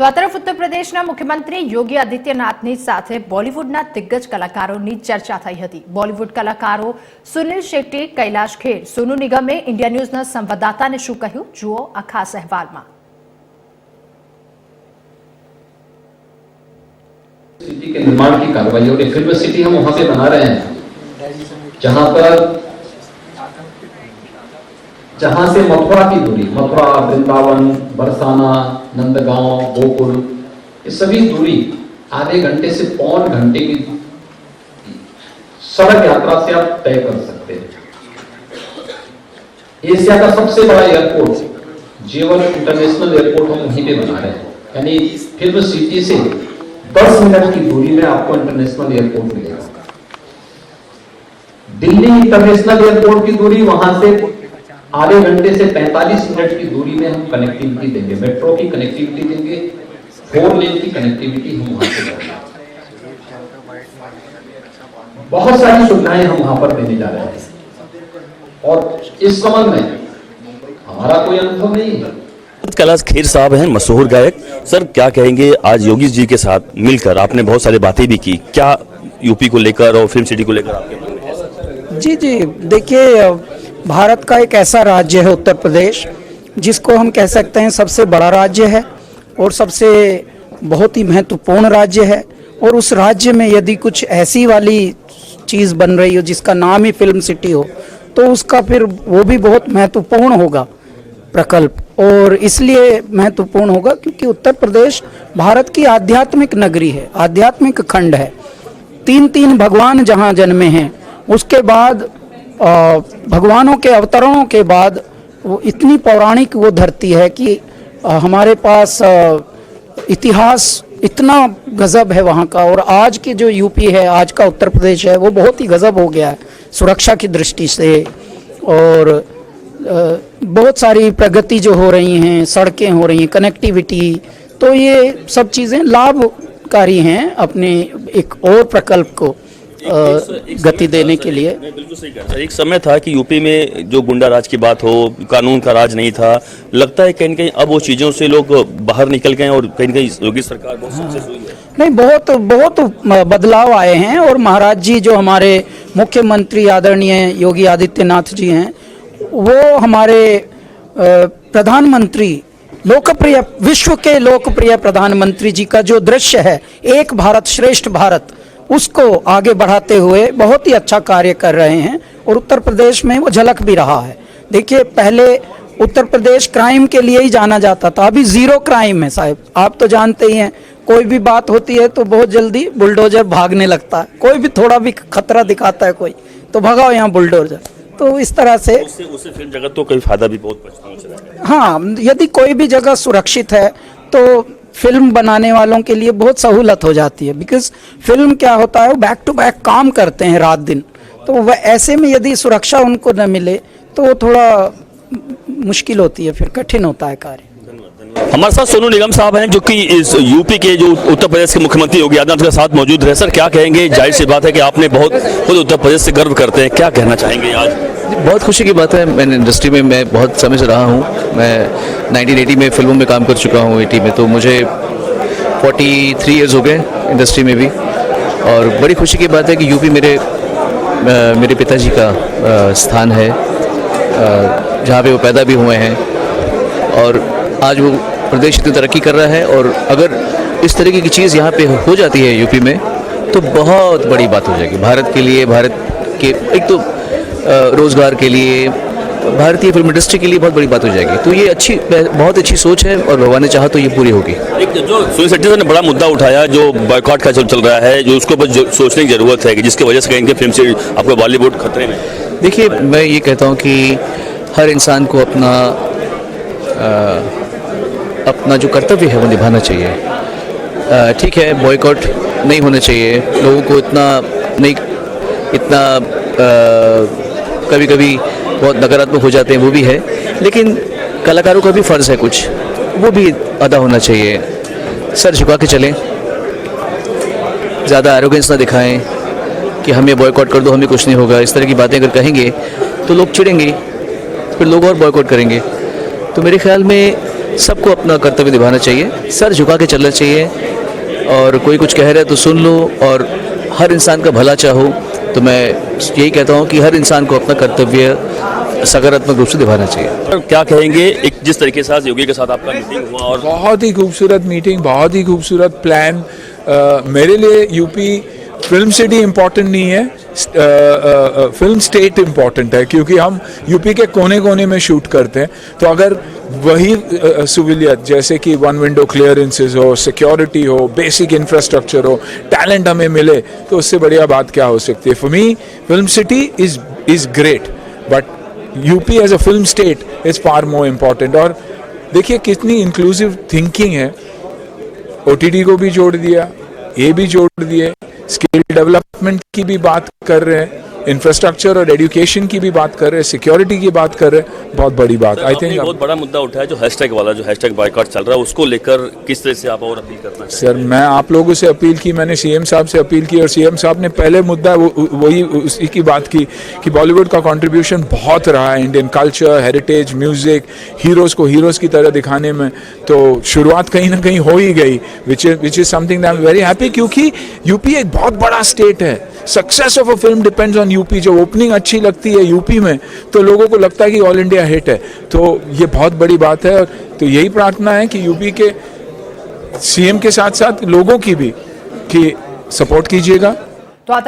તો આ તરફ ઉત્તર પ્રદેશના મુખ્યમંત્રી યોગી આદિત્યનાથની સાથે બોલિવૂડના દિગ્ગજ કલાકારોની ચર્ચા થઈ હતી। બોલિવૂડ કલાકારો સુનિલ શેટ્ટી, કૈલાશ ખેર, સોનુ નિગમે ઇન્ડિયા ન્યૂઝના સંવાદદાતાને શું કહ્યું, જુઓ આ ખાસ અહેવાલમાં। सिटी के निर्माण की कार्रवाई और फिल्म सिटी हम वहां पे बना रहे हैं जहां से मथुरा की दूरी, मथुरा, वृंदावन, बरसाना, नंदगांव, गोकुल, ये सभी दूरी आधे घंटे से पौन घंटे की सड़क यात्रा से आप तय कर सकते हैं। एशिया का सबसे बड़ा एयरपोर्ट जेवर इंटरनेशनल एयरपोर्ट हम वहीं पे बना रहे हैं, यानी फिल्म सिटी से 10 मिनट की दूरी में आपको इंटरनेशनल एयरपोर्ट मिलेगा। दिल्ली इंटरनेशनल एयरपोर्ट की दूरी वहां से आधे घंटे से 45 मिनट की दूरी में हम कनेक्टिविटी देंगे, मेट्रो की कनेक्टिविटी देंगे, 4 लेन की कनेक्टिविटी हम वहां से देंगे। बहुत सारी सुविधाएं हम वहां पर देने जा रहे हैं और इस संबंध में हमारा कोई अनुभव नहीं है। कैलाश खेर साहब हैं, मशहूर गायक। सर, क्या कहेंगे, आज योगी जी के साथ मिलकर आपने बहुत सारी बातें भी की, क्या यूपी को लेकर और फिल्म सिटी को लेकर आपके मन में है? जी, देखिए, भारत का एक ऐसा राज्य है उत्तर प्रदेश, जिसको हम कह सकते हैं सबसे बड़ा राज्य है और सबसे बहुत ही महत्वपूर्ण राज्य है। और उस राज्य में यदि कुछ ऐसी वाली चीज़ बन रही हो जिसका नाम ही फिल्म सिटी हो, तो उसका फिर वो भी बहुत महत्वपूर्ण होगा प्रकल्प। और इसलिए महत्वपूर्ण होगा क्योंकि उत्तर प्रदेश भारत की आध्यात्मिक नगरी है, आध्यात्मिक खंड है। 3 भगवान जहाँ जन्मे हैं, उसके बाद भगवानों के अवतरणों के बाद वो इतनी पौराणिक वो धरती है कि हमारे पास इतिहास इतना गजब है वहाँ का। और आज की जो यूपी है, आज का उत्तर प्रदेश है, वो बहुत ही गजब हो गया है सुरक्षा की दृष्टि से। और बहुत सारी प्रगति जो हो रही हैं, सड़कें हो रही हैं, कनेक्टिविटी, तो ये सब चीज़ें लाभकारी हैं अपने एक और प्रकल्प को गति देने के लिए। बिल्कुल सही कहा। एक समय था कि यूपी में जो गुंडा राज की बात हो, कानून का राज नहीं था, लगता है कहीं न कहीं अब वो चीज़ों से लोग बाहर निकल गए और कहीं न कहीं योगी सरकार बहुत सक्सेस हुई है। नहीं, बहुत बदलाव आए हैं। और महाराज जी जो हमारे मुख्यमंत्री आदरणीय योगी आदित्यनाथ जी हैं, वो हमारे प्रधानमंत्री, लोकप्रिय, विश्व के लोकप्रिय प्रधानमंत्री जी का जो दृश्य है एक भारत श्रेष्ठ भारत, उसको आगे बढ़ाते हुए बहुत ही अच्छा कार्य कर रहे हैं। और उत्तर प्रदेश में वो झलक भी रहा है। देखिए, पहले उत्तर प्रदेश क्राइम के लिए ही जाना जाता था, अभी 0 क्राइम है साहब। आप तो जानते ही हैं, कोई भी बात होती है तो बहुत जल्दी बुलडोजर भागने लगता है। कोई भी थोड़ा भी खतरा दिखाता है कोई, तो भगाओ यहाँ बुलडोजर। तो इस तरह से उससे फिल्म जगत को कई फायदा भी बहुत पहुंचा है। हाँ, यदि कोई भी जगह सुरक्षित है तो फिल्म बनाने वालों के लिए बहुत सहूलत हो जाती है। बिकॉज फिल्म क्या होता है, वो बैक टू बैक काम करते हैं रात दिन, तो वह ऐसे में यदि सुरक्षा उनको न मिले तो वो थोड़ा मुश्किल होती है, फिर कठिन होता है कार्य। हमारे साथ सोनू निगम साहब हैं, जो कि इस यूपी के जो उत्तर प्रदेश के मुख्यमंत्री योगी आदित्यनाथ के साथ मौजूद रहे। सर, क्या कहेंगे, जाहिर सी बात है कि आपने बहुत खुद उत्तर प्रदेश से गर्व करते हैं, क्या कहना चाहेंगे आज? बहुत खुशी की बात है। मैंने इंडस्ट्री में मैं बहुत समय से रहा हूँ। मैं 1980 में फिल्मों में काम कर चुका हूँ, 80 में, तो मुझे 43 इयर्स हो गए इंडस्ट्री में भी। और बड़ी खुशी की बात है कि यूपी मेरे पिताजी का स्थान है, जहाँ पे वो पैदा भी हुए हैं। और आज वो प्रदेश इतनी तरक्की कर रहा है। और अगर इस तरीके की चीज़ यहाँ पे हो जाती है यूपी में, तो बहुत बड़ी बात हो जाएगी भारत के लिए, भारत के एक तो रोज़गार के लिए, भारतीय फिल्म इंडस्ट्री के लिए बहुत बड़ी बात हो जाएगी। तो ये बहुत अच्छी सोच है और भगवान ने चाहा तो ये पूरी होगी। एक जो सुनील शेट्टी ने बड़ा मुद्दा उठाया, जो बॉयकॉट का चल रहा है, जो उसको बस सोचने की जरूरत है कि जिसकी वजह से कहेंगे फिल्म से आपका बॉलीवुड खतरे में। देखिए, मैं ये कहता हूँ कि हर इंसान को अपना जो कर्तव्य है वो निभाना चाहिए। ठीक है, बॉयकॉट नहीं होना चाहिए, लोगों को इतना कभी कभी बहुत नकारात्मक हो जाते हैं, वो भी है। लेकिन कलाकारों का भी फ़र्ज़ है कुछ, वो भी अदा होना चाहिए। सर झुका के चलें, ज़्यादा एरोगेंस ना दिखाएं कि हमें बॉयकॉट कर दो, हमें कुछ नहीं होगा। इस तरह की बातें अगर कहेंगे तो लोग चिढ़ेंगे, फिर लोग और बॉयकॉट करेंगे। तो मेरे ख्याल में सबको अपना कर्तव्य निभाना चाहिए, सर झुका के चलना चाहिए, और कोई कुछ कह रहा है तो सुन लो, और हर इंसान का भला चाहो। तो मैं यही कहता हूँ कि हर इंसान को अपना कर्तव्य सकारात्मक रूप से निभाना चाहिए। क्या कहेंगे एक जिस तरीके से आज योगी के साथ आपका मीटिंग हुआ और बहुत ही खूबसूरत मीटिंग, बहुत ही खूबसूरत प्लान। मेरे लिए यूपी फिल्म सिटी इम्पोर्टेंट नहीं है, फिल्म स्टेट इम्पोर्टेंट है, क्योंकि हम यूपी के कोने कोने में शूट करते हैं। तो अगर वही सहूलियत जैसे कि वन विंडो क्लियरेंसेस हो, सिक्योरिटी हो, बेसिक इंफ्रास्ट्रक्चर हो, टैलेंट हमें मिले, तो उससे बढ़िया बात क्या हो सकती है। For me Film City is great, but UP as a film state is far more important. और देखिए कितनी इंक्लूसिव थिंकिंग है, ओटीटी को भी जोड़ दिया, ये भी जोड़ दिए, स्किल डेवलपमेंट की भी बात कर रहे हैं, इंफ्रास्ट्रक्चर और एजुकेशन की भी बात कर रहे हैं, सिक्योरिटी की बात कर रहे हैं। बहुत बड़ी बात। आई थिंक बहुत बड़ा मुद्दा उठा है जो हैशटैग वाला, जो हैशटैग बॉयकॉट चल रहा है, उसको लेकर किस तरह से आप और अपील करना चाहिए? सर मैं आप लोगों से अपील की, मैंने सीएम साहब से अपील की, और सीएम साहब ने पहले मुद्दा वही उसी की बात की कि बॉलीवुड का कंट्रीब्यूशन बहुत रहा है Indian culture, heritage, music, heroes को हीरोज की तरह दिखाने में। तो शुरुआत कहीं ना कहीं हो ही गई, which is something that I am very happy, क्योंकि यूपी एक बहुत बड़ा स्टेट है। Success of a film depends on UP. जब ओपनिंग अच्छी लगती है यूपी में तो लोगों को लगता है कि ऑल इंडिया हिट है, तो ये बहुत बड़ी बात है। और तो यही प्रार्थना है कि यूपी के सीएम के साथ साथ लोगों की भी कि सपोर्ट कीजिएगा,